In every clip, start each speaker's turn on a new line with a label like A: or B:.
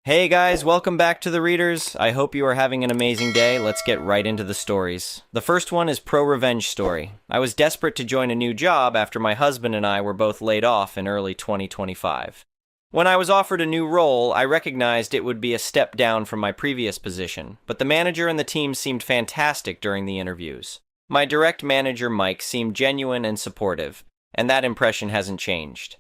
A: Hey guys, welcome back to the Readers. I hope you are having an amazing day. Let's get right into the stories. The first one is Prorevenge story. I was desperate to join a new job after my husband and I were both laid off in early 2025. When I was offered a new role, I recognized it would be a step down from my previous position, but the manager and the team seemed fantastic during the interviews. My direct manager, Mike, seemed genuine and supportive, and that impression hasn't changed.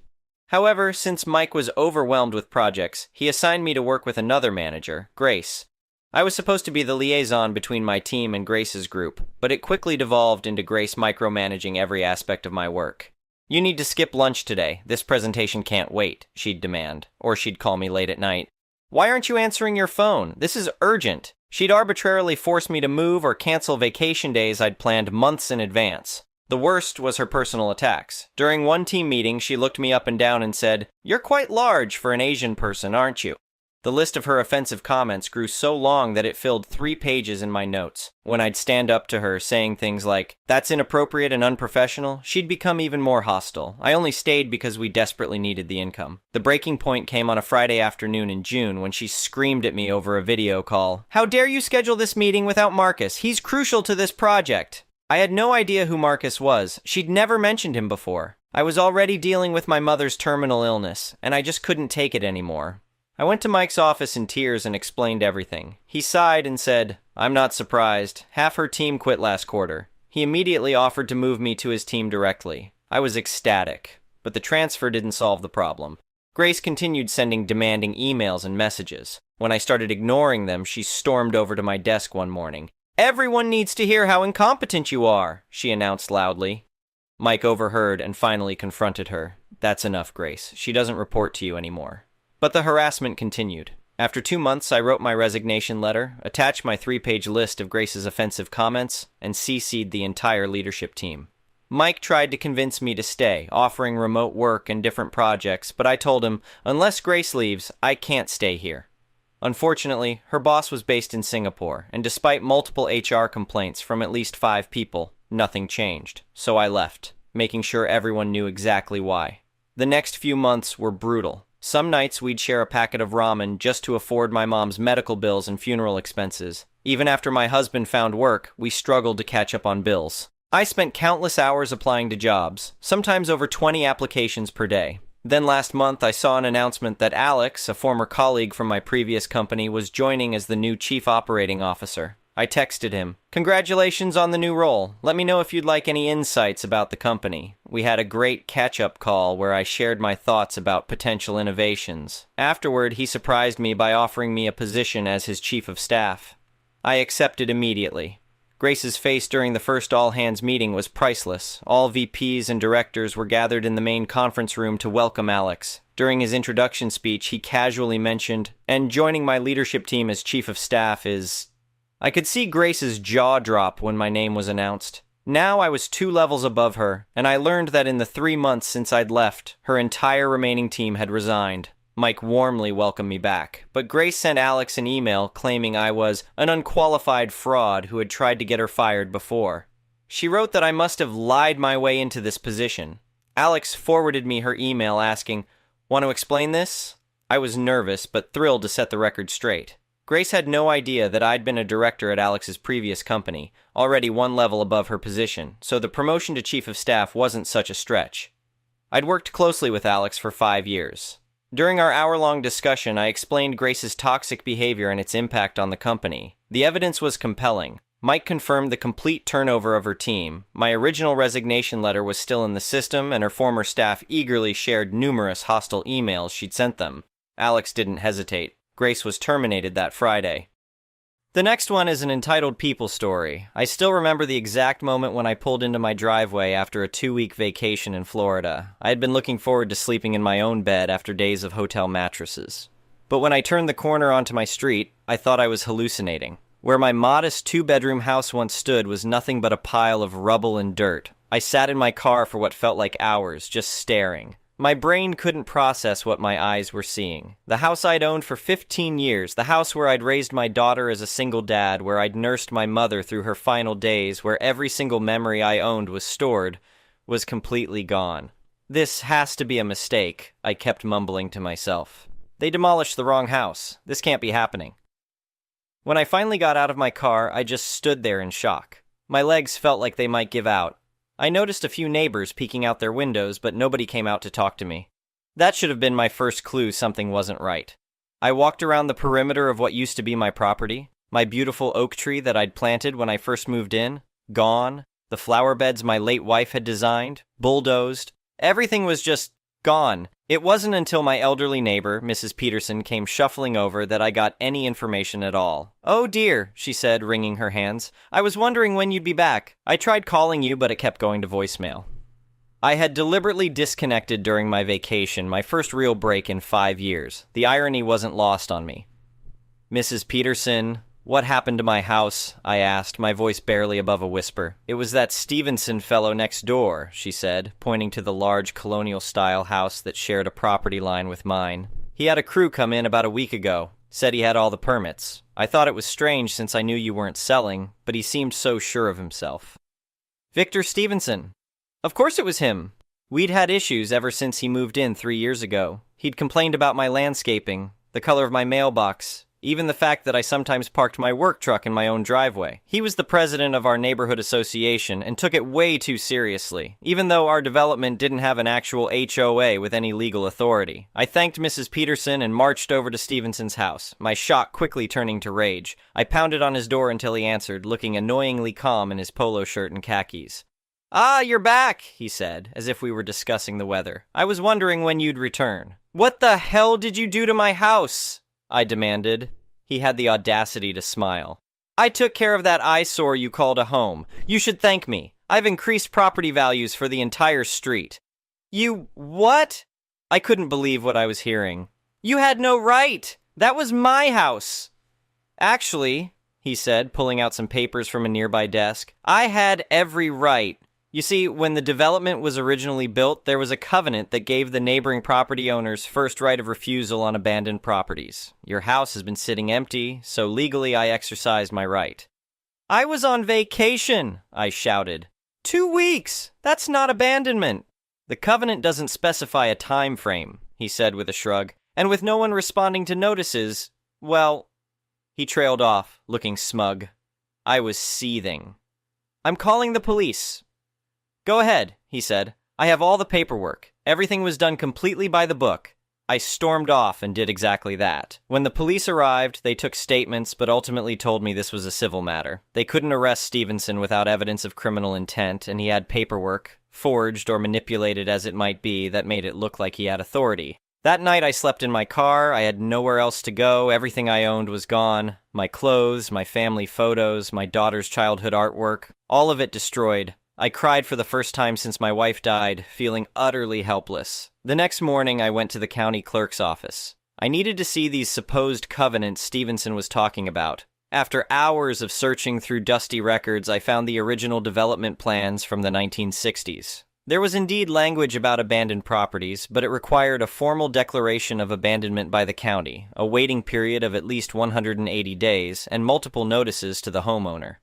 A: However, since Mike was overwhelmed with projects, he assigned me to work with another manager, Grace. I was supposed to be the liaison between my team and Grace's group, but it quickly devolved into Grace micromanaging every aspect of my work. "You need to skip lunch today. This presentation can't wait," she'd demand, or she'd call me late at night. "Why aren't you answering your phone? This is urgent." She'd arbitrarily force me to move or cancel vacation days I'd planned months in advance. The worst was her personal attacks. During one team meeting, she looked me up and down and said, "You're quite large for an Asian person, aren't you?" The list of her offensive comments grew so long that it filled 3 pages in my notes. When I'd stand up to her saying things like, "That's inappropriate and unprofessional," she'd become even more hostile. I only stayed because we desperately needed the income. The breaking point came on a Friday afternoon in June when she screamed at me over a video call. "How dare you schedule this meeting without Marcus? He's crucial to this project." I had no idea who Marcus was. She'd never mentioned him before. I was already dealing with my mother's terminal illness, and I just couldn't take it anymore. I went to Mike's office in tears and explained everything. He sighed and said, "I'm not surprised. Half her team quit last quarter." He immediately offered to move me to his team directly. I was ecstatic, but the transfer didn't solve the problem. Grace continued sending demanding emails and messages. When I started ignoring them, she stormed over to my desk one morning. "Everyone needs to hear how incompetent you are," she announced loudly. Mike overheard and finally confronted her. "That's enough, Grace. She doesn't report to you anymore." But the harassment continued. After 2 months, I wrote my resignation letter, attached my 3-page list of Grace's offensive comments, and CC'd the entire leadership team. Mike tried to convince me to stay, offering remote work and different projects, but I told him, "Unless Grace leaves, I can't stay here." Unfortunately, her boss was based in Singapore, and despite multiple HR complaints from at least 5 people, nothing changed. So I left, making sure everyone knew exactly why. The next few months were brutal. Some nights we'd share a packet of ramen just to afford my mom's medical bills and funeral expenses. Even after my husband found work, we struggled to catch up on bills. I spent countless hours applying to jobs, sometimes over 20 applications per day. Then last month, I saw an announcement that Alex, a former colleague from my previous company, was joining as the new Chief Operating Officer. I texted him, "Congratulations on the new role. Let me know if you'd like any insights about the company." We had a great catch-up call where I shared my thoughts about potential innovations. Afterward, he surprised me by offering me a position as his Chief of Staff. I accepted immediately. Grace's face during the first all-hands meeting was priceless. All VPs and directors were gathered in the main conference room to welcome Alex. During his introduction speech, he casually mentioned, "And joining my leadership team as Chief of Staff is..." I could see Grace's jaw drop when my name was announced. Now I was 2 levels above her, and I learned that in the 3 months since I'd left, her entire remaining team had resigned. Mike warmly welcomed me back, but Grace sent Alex an email claiming I was an unqualified fraud who had tried to get her fired before. She wrote that I must have lied my way into this position. Alex forwarded me her email asking, "Want to explain this?" I was nervous, but thrilled to set the record straight. Grace had no idea that I'd been a director at Alex's previous company, already 1 level above her position, so the promotion to Chief of Staff wasn't such a stretch. I'd worked closely with Alex for 5 years. During our hour-long discussion, I explained Grace's toxic behavior and its impact on the company. The evidence was compelling. Mike confirmed the complete turnover of her team. My original resignation letter was still in the system, and her former staff eagerly shared numerous hostile emails she'd sent them. Alex didn't hesitate. Grace was terminated that Friday. The next one is an entitled people story. I still remember the exact moment when I pulled into my driveway after a 2-week vacation in Florida. I had been looking forward to sleeping in my own bed after days of hotel mattresses. But when I turned the corner onto my street, I thought I was hallucinating. Where my modest 2-bedroom house once stood was nothing but a pile of rubble and dirt. I sat in my car for what felt like hours, just staring. My brain couldn't process what my eyes were seeing. The house I'd owned for 15 years, the house where I'd raised my daughter as a single dad, where I'd nursed my mother through her final days, where every single memory I owned was stored, was completely gone. "This has to be a mistake," I kept mumbling to myself. They demolished the wrong house. This can't be happening. When I finally got out of my car, I just stood there in shock. My legs felt like they might give out. I noticed a few neighbors peeking out their windows, but nobody came out to talk to me. That should have been my first clue something wasn't right. I walked around the perimeter of what used to be my property. My beautiful oak tree that I'd planted when I first moved in, gone. The flower beds my late wife had designed, bulldozed. Everything was just gone. It wasn't until my elderly neighbor, Mrs. Peterson, came shuffling over that I got any information at all. "Oh dear," she said, wringing her hands. "I was wondering when you'd be back. I tried calling you, but it kept going to voicemail." I had deliberately disconnected during my vacation, my first real break in 5 years. The irony wasn't lost on me. "Mrs. Peterson, what happened to my house?" I asked, my voice barely above a whisper. "It was that Stevenson fellow next door," she said, pointing to the large colonial-style house that shared a property line with mine. "He had a crew come in about a week ago. Said he had all the permits. I thought it was strange since I knew you weren't selling, but he seemed so sure of himself." "Victor Stevenson." Of course it was him. We'd had issues ever since he moved in 3 years ago. He'd complained about my landscaping, the color of my mailbox, even the fact that I sometimes parked my work truck in my own driveway. He was the president of our neighborhood association and took it way too seriously, even though our development didn't have an actual HOA with any legal authority. I thanked Mrs. Peterson and marched over to Stevenson's house, my shock quickly turning to rage. I pounded on his door until he answered, looking annoyingly calm in his polo shirt and khakis. "Ah, you're back," he said, as if we were discussing the weather. "I was wondering when you'd return." "What the hell did you do to my house?" I demanded. He had the audacity to smile. "I took care of that eyesore you called a home. You should thank me. I've increased property values for the entire street." "You what?" I couldn't believe what I was hearing. "You had no right. That was my house." "Actually," he said, pulling out some papers from a nearby desk, "I had every right. You see, when the development was originally built, there was a covenant that gave the neighboring property owners first right of refusal on abandoned properties. Your house has been sitting empty, so legally I exercised my right." "I was on vacation," I shouted. 2 weeks! That's not abandonment." "The covenant doesn't specify a time frame," he said with a shrug, "and with no one responding to notices, well..." He trailed off, looking smug. I was seething. "I'm calling the police." "Go ahead," he said. "I have all the paperwork. Everything was done completely by the book." I stormed off and did exactly that. When the police arrived, they took statements but ultimately told me this was a civil matter. They couldn't arrest Stevenson without evidence of criminal intent, and he had paperwork, forged or manipulated as it might be, that made it look like he had authority. That night I slept in my car. I had nowhere else to go. Everything I owned was gone. My clothes, my family photos, my daughter's childhood artwork, all of it destroyed. I cried for the first time since my wife died, feeling utterly helpless. The next morning, I went to the county clerk's office. I needed to see these supposed covenants Stevenson was talking about. After hours of searching through dusty records, I found the original development plans from the 1960s. There was indeed language about abandoned properties, but it required a formal declaration of abandonment by the county, a waiting period of at least 180 days, and multiple notices to the homeowner.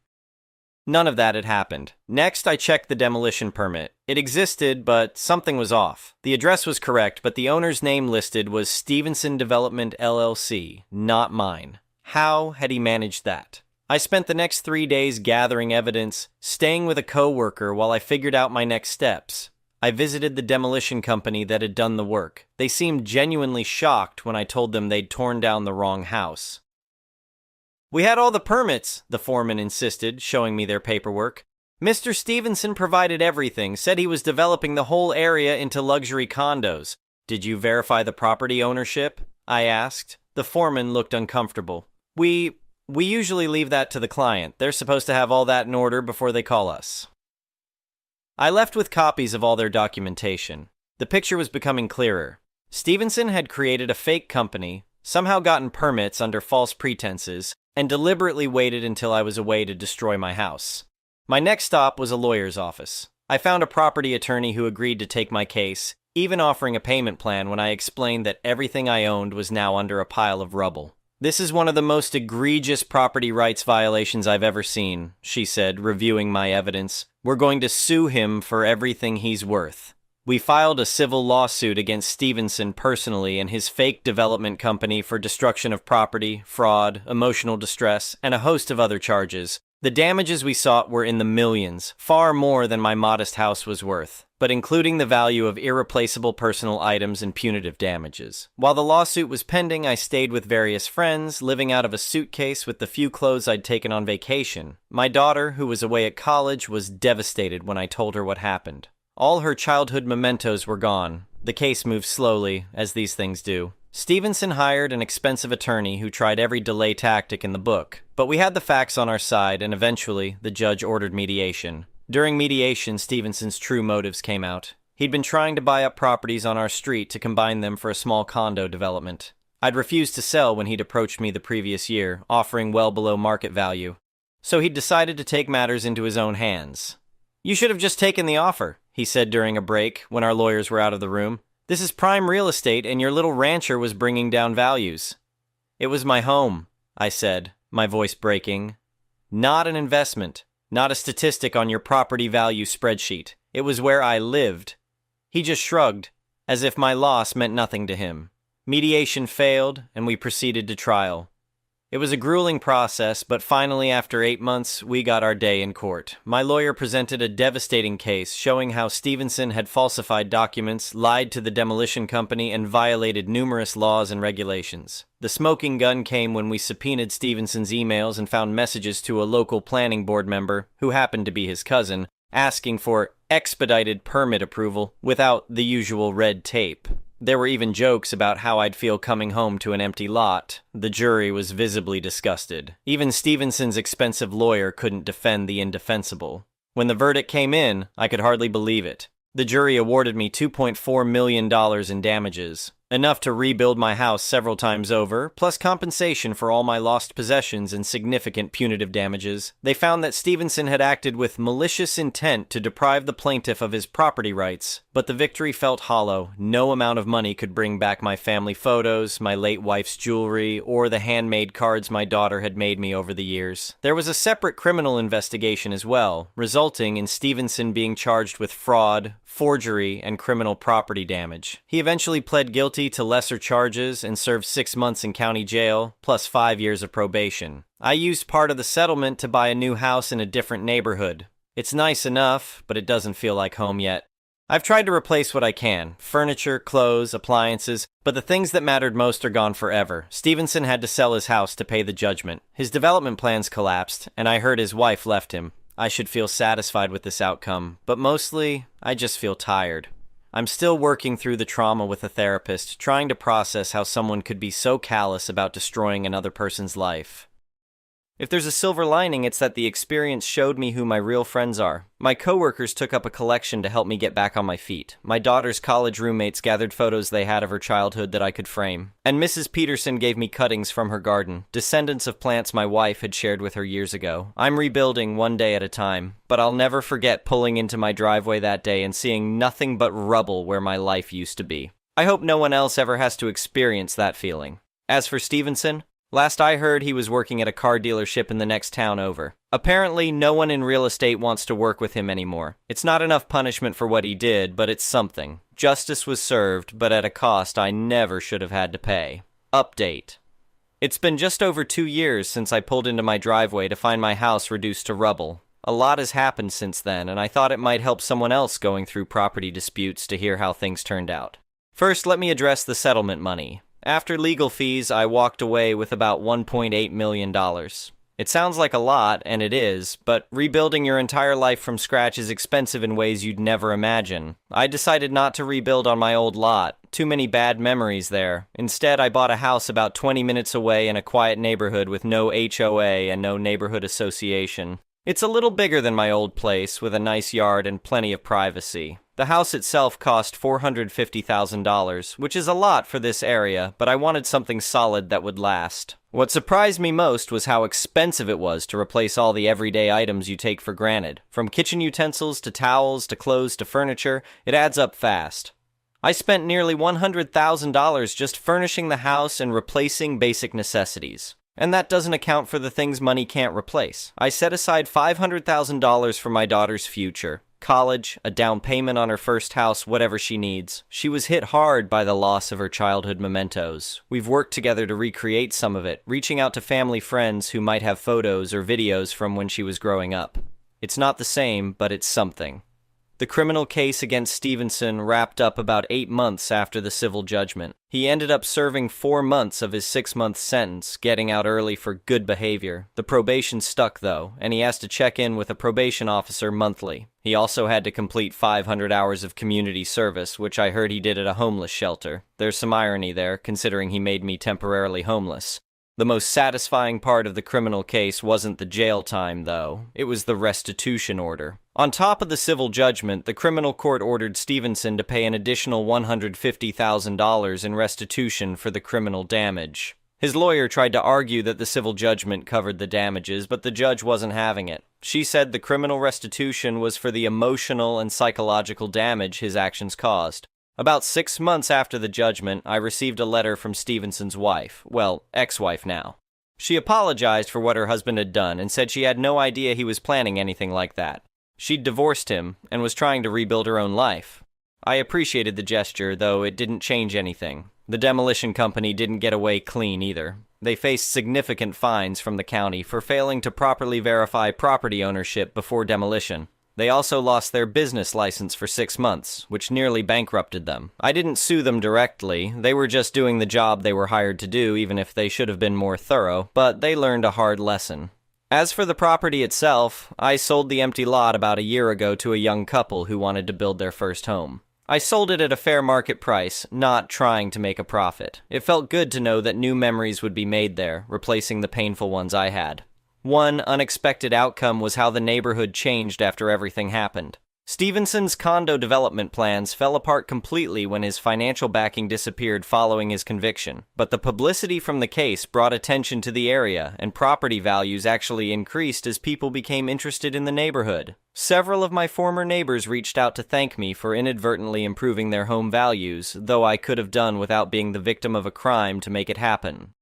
A: None of that had happened. Next, I checked the demolition permit. It existed, but something was off. The address was correct, but the owner's name listed was Stevenson Development LLC, not mine. How had he managed that? I spent the next 3 days gathering evidence, staying with a coworker while I figured out my next steps. I visited the demolition company that had done the work. They seemed genuinely shocked when I told them they'd torn down the wrong house. "We had all the permits," the foreman insisted, showing me their paperwork. "Mr. Stevenson provided everything, said he was developing the whole area into luxury condos. Did you verify the property ownership?" I asked. The foreman looked uncomfortable. We usually leave that to the client. They're supposed to have all that in order before they call us." I left with copies of all their documentation. The picture was becoming clearer. Stevenson had created a fake company, somehow gotten permits under false pretenses, and deliberately waited until I was away to destroy my house. My next stop was a lawyer's office. I found a property attorney who agreed to take my case, even offering a payment plan when I explained that everything I owned was now under a pile of rubble. "This is one of the most egregious property rights violations I've ever seen," she said, reviewing my evidence. "We're going to sue him for everything he's worth." We filed a civil lawsuit against Stevenson personally and his fake development company for destruction of property, fraud, emotional distress, and a host of other charges. The damages we sought were in the millions, far more than my modest house was worth, but including the value of irreplaceable personal items and punitive damages. While the lawsuit was pending, I stayed with various friends, living out of a suitcase with the few clothes I'd taken on vacation. My daughter, who was away at college, was devastated when I told her what happened. All her childhood mementos were gone. The case moved slowly, as these things do. Stevenson hired an expensive attorney who tried every delay tactic in the book, but we had the facts on our side, and eventually, the judge ordered mediation. During mediation, Stevenson's true motives came out. He'd been trying to buy up properties on our street to combine them for a small condo development. I'd refused to sell when he'd approached me the previous year, offering well below market value. So he'd decided to take matters into his own hands. "You should have just taken the offer," he said during a break when our lawyers were out of the room. "This is prime real estate, and your little rancher was bringing down values." "It was my home," I said, my voice breaking. "Not an investment, not a statistic on your property value spreadsheet. It was where I lived." He just shrugged, as if my loss meant nothing to him. Mediation failed, and we proceeded to trial. It was a grueling process, but finally, after 8 months, we got our day in court. My lawyer presented a devastating case showing how Stevenson had falsified documents, lied to the demolition company, and violated numerous laws and regulations. The smoking gun came when we subpoenaed Stevenson's emails and found messages to a local planning board member, who happened to be his cousin, asking for expedited permit approval without the usual red tape. There were even jokes about how I'd feel coming home to an empty lot. The jury was visibly disgusted. Even Stevenson's expensive lawyer couldn't defend the indefensible. When the verdict came in, I could hardly believe it. The jury awarded me $2.4 million in damages, enough to rebuild my house several times over, plus compensation for all my lost possessions and significant punitive damages. They found that Stevenson had acted with malicious intent to deprive the plaintiff of his property rights, but the victory felt hollow. No amount of money could bring back my family photos, my late wife's jewelry, or the handmade cards my daughter had made me over the years. There was a separate criminal investigation as well, resulting in Stevenson being charged with fraud, forgery, and criminal property damage. He eventually pled guilty to lesser charges and served 6 months in county jail, plus 5 years of probation. I used part of the settlement to buy a new house in a different neighborhood. It's nice enough, but it doesn't feel like home yet. I've tried to replace what I can, furniture, clothes, appliances, but the things that mattered most are gone forever. Stevenson had to sell his house to pay the judgment. His development plans collapsed, and I heard his wife left him. I should feel satisfied with this outcome, but mostly, I just feel tired. I'm still working through the trauma with a therapist, trying to process how someone could be so callous about destroying another person's life. If there's a silver lining, it's that the experience showed me who my real friends are. My coworkers took up a collection to help me get back on my feet. My daughter's college roommates gathered photos they had of her childhood that I could frame. And Mrs. Peterson gave me cuttings from her garden, descendants of plants my wife had shared with her years ago. I'm rebuilding one day at a time, but I'll never forget pulling into my driveway that day and seeing nothing but rubble where my life used to be. I hope no one else ever has to experience that feeling. As for Stevenson, last I heard, he was working at a car dealership in the next town over. Apparently, no one in real estate wants to work with him anymore. It's not enough punishment for what he did, but it's something. Justice was served, but at a cost I never should have had to pay. Update. It's been just over 2 years since I pulled into my driveway to find my house reduced to rubble. A lot has happened since then, and I thought it might help someone else going through property disputes to hear how things turned out. First, let me address the settlement money. After legal fees, I walked away with about $1.8 million. It sounds like a lot, and it is, but rebuilding your entire life from scratch is expensive in ways you'd never imagine. I decided not to rebuild on my old lot. Too many bad memories there. Instead, I bought a house about 20 minutes away in a quiet neighborhood with no HOA and no neighborhood association. It's a little bigger than my old place, with a nice yard and plenty of privacy. The house itself cost $450,000, which is a lot for this area, but I wanted something solid that would last. What surprised me most was how expensive it was to replace all the everyday items you take for granted. From kitchen utensils to towels to clothes to furniture, it adds up fast. I spent nearly $100,000 just furnishing the house and replacing basic necessities. And that doesn't account for the things money can't replace. I set aside $500,000 for my daughter's future. College, a down payment on her first house, whatever she needs. She was hit hard by the loss of her childhood mementos. We've worked together to recreate some of it, reaching out to family friends who might have photos or videos from when she was growing up. It's not the same, but it's something. The criminal case against Stevenson wrapped up about 8 months after the civil judgment. He ended up serving 4 months of his 6-month sentence, getting out early for good behavior. The probation stuck, though, and he has to check in with a probation officer monthly. He also had to complete 500 hours of community service, which I heard he did at a homeless shelter. There's some irony there, considering he made me temporarily homeless. The most satisfying part of the criminal case wasn't the jail time, though. It was the restitution order. On top of the civil judgment, the criminal court ordered Stevenson to pay an additional $150,000 in restitution for the criminal damage. His lawyer tried to argue that the civil judgment covered the damages, but the judge wasn't having it. She said the criminal restitution was for the emotional and psychological damage his actions caused. About 6 months after the judgment, I received a letter from Stevenson's wife, well, ex-wife now. She apologized for what her husband had done and said she had no idea he was planning anything like that. She'd divorced him and was trying to rebuild her own life. I appreciated the gesture, though it didn't change anything. The demolition company didn't get away clean either. They faced significant fines from the county for failing to properly verify property ownership before demolition. They also lost their business license for 6 months, which nearly bankrupted them. I didn't sue them directly. They were just doing the job they were hired to do, even if they should have been more thorough, but they learned a hard lesson. As for the property itself, I sold the empty lot about a year ago to a young couple who wanted to build their first home. I sold it at a fair market price, not trying to make a profit. It felt good to know that new memories would be made there, replacing the painful ones I had. One unexpected outcome was how the neighborhood changed after everything happened. Stevenson's condo development plans fell apart completely when his financial backing disappeared following his conviction, but the publicity from the case brought attention to the area, and property values actually increased as people became interested in the neighborhood. Several of my former neighbors reached out to thank me for inadvertently improving their home values, though I could have done without being the victim of a crime to make it happen.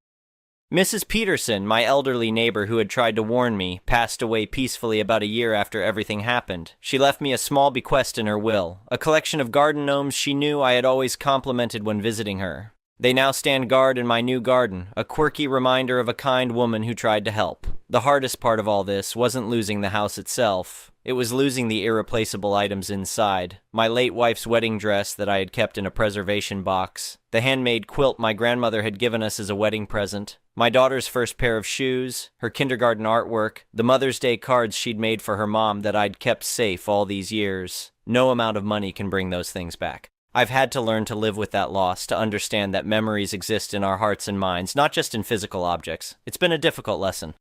A: Mrs. Peterson, my elderly neighbor who had tried to warn me, passed away peacefully about a year after everything happened. She left me a small bequest in her will, a collection of garden gnomes she knew I had always complimented when visiting her. They now stand guard in my new garden, a quirky reminder of a kind woman who tried to help. The hardest part of all this wasn't losing the house itself. It was losing the irreplaceable items inside. My late wife's wedding dress that I had kept in a preservation box, the handmade quilt my grandmother had given us as a wedding present, my daughter's first pair of shoes, her kindergarten artwork, the Mother's Day cards she'd made for her mom that I'd kept safe all these years. No amount of money can bring those things back. I've had to learn to live with that loss, to understand that memories exist in our hearts and minds, not just in physical objects. It's been a difficult lesson.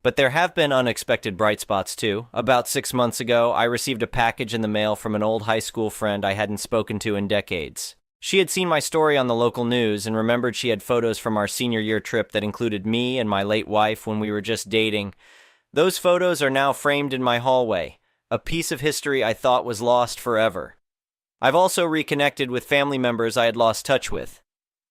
A: But there have been unexpected bright spots too. About 6 months ago, I received a package in the mail from an old high school friend I hadn't spoken to in decades. She had seen my story on the local news and remembered she had photos from our senior year trip that included me and my late wife when we were just dating. Those photos are now framed in my hallway, a piece of history I thought was lost forever. I've also reconnected with family members I had lost touch with.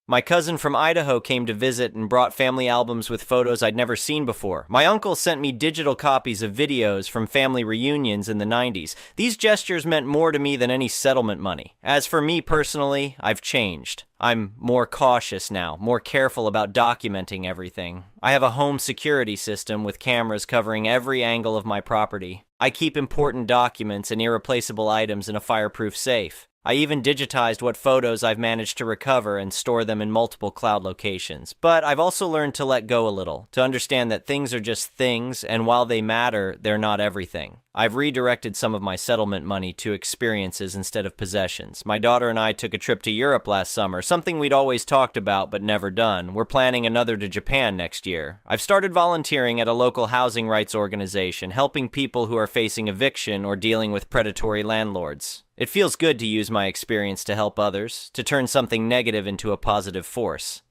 A: My cousin from Idaho came to visit and brought family albums with photos I'd never seen before. My uncle sent me digital copies of videos from family reunions in the 90s. These gestures meant more to me than any settlement money. As for me personally, I've changed. I'm more cautious now, more careful about documenting everything. I have a home security system with cameras covering every angle of my property. I keep important documents and irreplaceable items in a fireproof safe. I even digitized what photos I've managed to recover and store them in multiple cloud locations. But I've also learned to let go a little, to understand that things are just things, and while they matter, they're not everything. I've redirected some of my settlement money to experiences instead of possessions. My daughter and I took a trip to Europe last summer, something we'd always talked about but never done. We're planning another to Japan next year. I've started volunteering at a local housing rights organization, helping people who are facing eviction or dealing with predatory landlords. It feels good to use my experience to help others, to turn something negative into a positive force.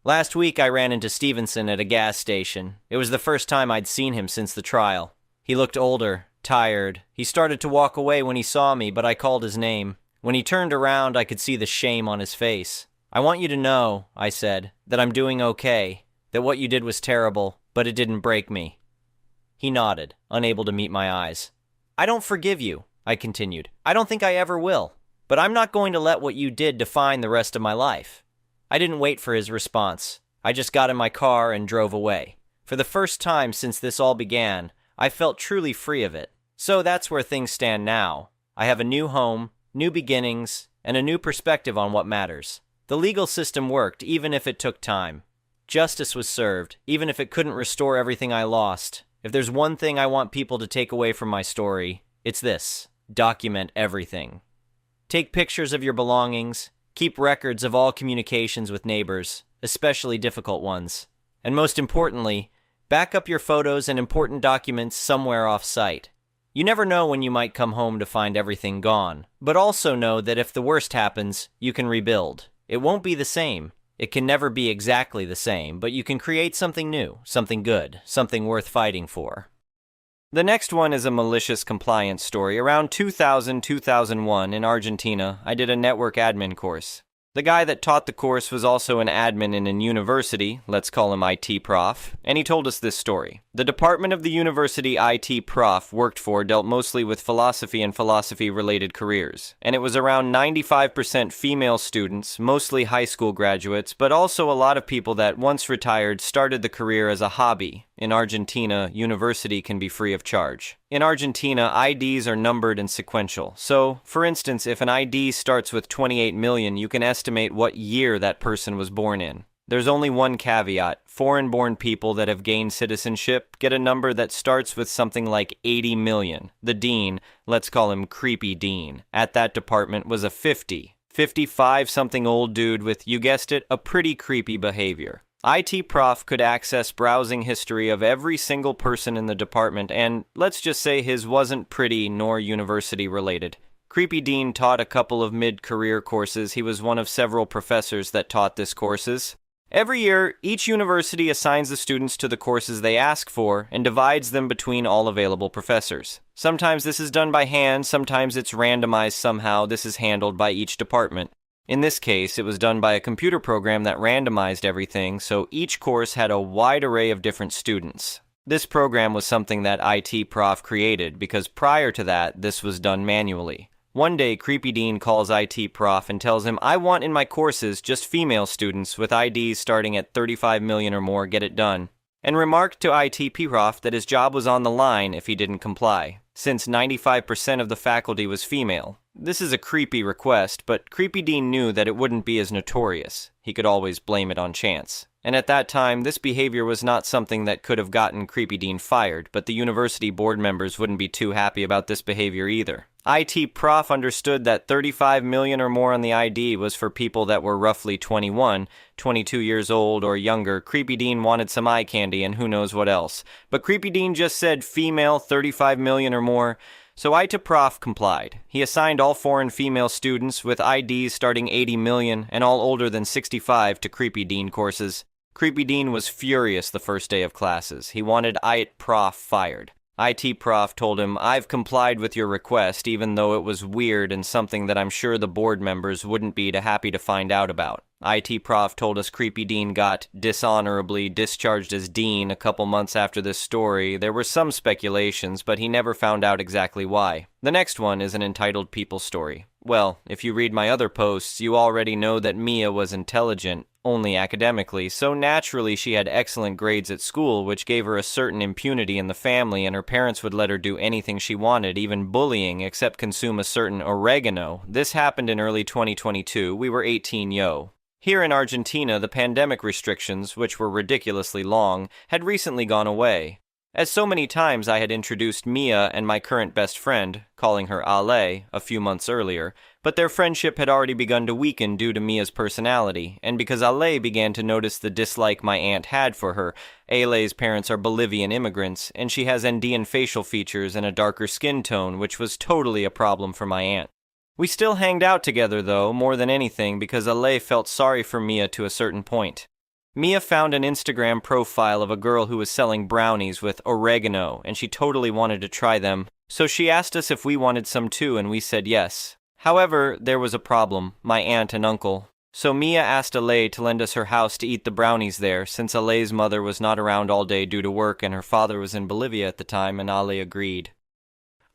A: Last week I ran into Stevenson at a gas station. It was the first time I'd seen him since the trial. He looked older, tired. He started to walk away when he saw me, but I called his name. When he turned around, I could see the shame on his face. "I want you to know," I said, "that I'm doing okay, that what you did was terrible, but it didn't break me." He nodded, unable to meet my eyes. "I don't forgive you. I continued. "I don't think I ever will. But I'm not going to let what you did define the rest of my life." I didn't wait for his response. I just got in my car and drove away. For the first time since this all began, I felt truly free of it. So that's where things stand now. I have a new home, new beginnings, and a new perspective on what matters. The legal system worked, even if it took time. Justice was served, even if it couldn't restore everything I lost. If there's one thing I want people to take away from my story, it's this: document everything. Take pictures of your belongings. Keep records of all communications with neighbors, especially difficult ones. And most importantly, back up your photos and important documents somewhere off-site. You never know when you might come home to find everything gone, but also know that if the worst happens, you can rebuild. It won't be the same. It can never be exactly the same, but you can create something new, something good, something worth fighting for. The next one is a malicious compliance story. Around 2000-2001 in Argentina, I did a network admin course. The guy that taught the course was also an admin in a university, let's call him IT prof, and he told us this story. The department of the university IT prof worked for dealt mostly with philosophy and philosophy-related careers, and it was around 95% female students, mostly high school graduates, but also a lot of people that, once retired, started the career as a hobby. In Argentina, university can be free of charge. In Argentina, IDs are numbered and sequential. So, for instance, if an ID starts with 28 million, you can estimate what year that person was born in. There's only one caveat. Foreign-born people that have gained citizenship get a number that starts with something like 80 million. The dean, let's call him Creepy Dean, at that department was a 55-something old dude with, you guessed it, a pretty creepy behavior. IT prof could access browsing history of every single person in the department, and let's just say his wasn't pretty nor university related. Creepy Dean taught a couple of mid-career courses. He was one of several professors that taught these courses. Every year, each university assigns the students to the courses they ask for and divides them between all available professors. Sometimes this is done by hand, sometimes it's randomized somehow. This is handled by each department. In this case, it was done by a computer program that randomized everything, so each course had a wide array of different students. This program was something that IT prof created, because prior to that, this was done manually. One day, Creepy Dean calls IT prof and tells him, "I want in my courses just female students with IDs starting at 35 million or more, get it done," and remarked to IT prof that his job was on the line if he didn't comply, since 95% of the faculty was female. This is a creepy request, but Creepy Dean knew that it wouldn't be as notorious. He could always blame it on chance. And at that time, this behavior was not something that could have gotten Creepy Dean fired, but the university board members wouldn't be too happy about this behavior either. IT prof understood that 35 million or more on the ID was for people that were roughly 21, 22 years old or younger. Creepy Dean wanted some eye candy and who knows what else. But Creepy Dean just said female, 35 million or more. So IT prof complied. He assigned all foreign female students with IDs starting 80 million and all older than 65 to Creepy Dean courses. Creepy Dean was furious the first day of classes. He wanted IT prof fired. IT prof told him, "I've complied with your request, even though it was weird and something that I'm sure the board members wouldn't be happy to find out about." IT prof told us Creepy Dean got dishonorably discharged as dean a couple months after this story. There were some speculations, but he never found out exactly why. The next one is an entitled people story. Well, if you read my other posts, you already know that Mia was intelligent, only academically, so naturally she had excellent grades at school, which gave her a certain impunity in the family, and her parents would let her do anything she wanted, even bullying, except consume a certain oregano. This happened in early 2022. We were 18 yo. Here in Argentina, the pandemic restrictions, which were ridiculously long, had recently gone away. As so many times I had introduced Mia and my current best friend, calling her Ale, a few months earlier, but their friendship had already begun to weaken due to Mia's personality, and because Ale began to notice the dislike my aunt had for her. Ale's parents are Bolivian immigrants, and she has Andean facial features and a darker skin tone, which was totally a problem for my aunt. We still hanged out together, though, more than anything, because Ale felt sorry for Mia to a certain point. Mia found an Instagram profile of a girl who was selling brownies with oregano, and she totally wanted to try them, so she asked us if we wanted some too, and we said yes. However, there was a problem, my aunt and uncle. So Mia asked Ale to lend us her house to eat the brownies there, since Ale's mother was not around all day due to work and her father was in Bolivia at the time, and Ale agreed.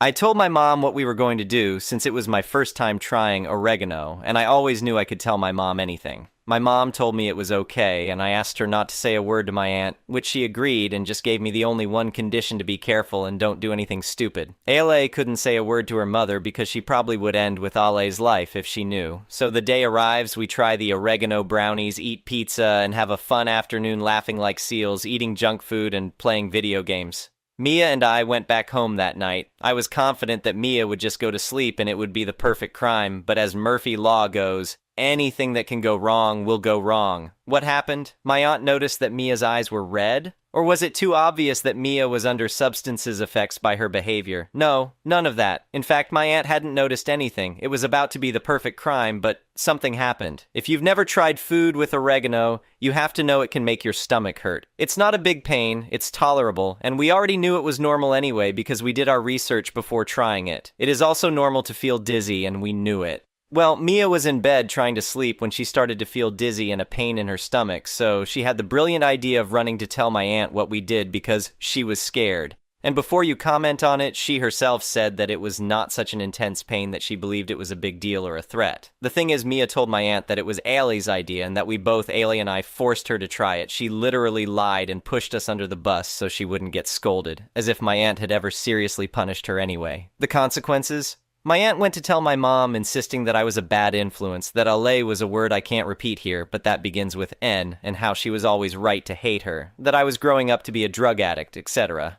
A: I told my mom what we were going to do since it was my first time trying oregano, and I always knew I could tell my mom anything. My mom told me it was okay, and I asked her not to say a word to my aunt, which she agreed and just gave me the only one condition to be careful and don't do anything stupid. Ale couldn't say a word to her mother because she probably would end with Ale's life if she knew. So the day arrives, we try the oregano brownies, eat pizza, and have a fun afternoon laughing like seals, eating junk food and playing video games. Mia and I went back home that night. I was confident that Mia would just go to sleep and it would be the perfect crime, but as Murphy Law goes, anything that can go wrong will go wrong. What happened? My aunt noticed that Mia's eyes were red? Or was it too obvious that Mia was under substances effects by her behavior? No, none of that. In fact, my aunt hadn't noticed anything. It was about to be the perfect crime, but something happened. If you've never tried food with oregano, you have to know it can make your stomach hurt. It's not a big pain, it's tolerable, and we already knew it was normal anyway because we did our research before trying it. It is also normal to feel dizzy, and we knew it. Well, Mia was in bed trying to sleep when she started to feel dizzy and a pain in her stomach, so she had the brilliant idea of running to tell my aunt what we did because she was scared. And before you comment on it, she herself said that it was not such an intense pain that she believed it was a big deal or a threat. The thing is, Mia told my aunt that it was Ailey's idea and that we both, Ailey and I, forced her to try it. She literally lied and pushed us under the bus so she wouldn't get scolded, as if my aunt had ever seriously punished her anyway. The consequences? My aunt went to tell my mom, insisting that I was a bad influence, that Ale was a word I can't repeat here, but that begins with N, and how she was always right to hate her, that I was growing up to be a drug addict, etc.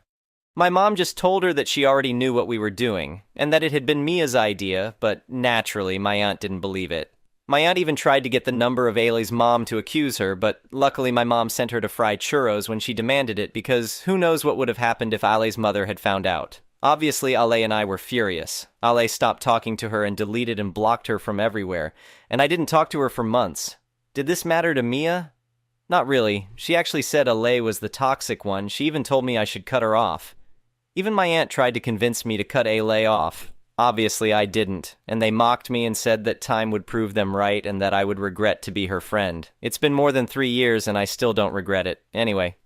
A: My mom just told her that she already knew what we were doing, and that it had been Mia's idea, but naturally, my aunt didn't believe it. My aunt even tried to get the number of Ailey's mom to accuse her, but luckily my mom sent her to fry churros when she demanded it, because who knows what would have happened if Ale's mother had found out. Obviously, Ale and I were furious. Ale stopped talking to her and deleted and blocked her from everywhere, and I didn't talk to her for months. Did this matter to Mia? Not really. She actually said Ale was the toxic one. She even told me I should cut her off. Even my aunt tried to convince me to cut Ale off. Obviously, I didn't, and they mocked me and said that time would prove them right and that I would regret to be her friend. It's been more than 3 years and I still don't regret it. Anyway,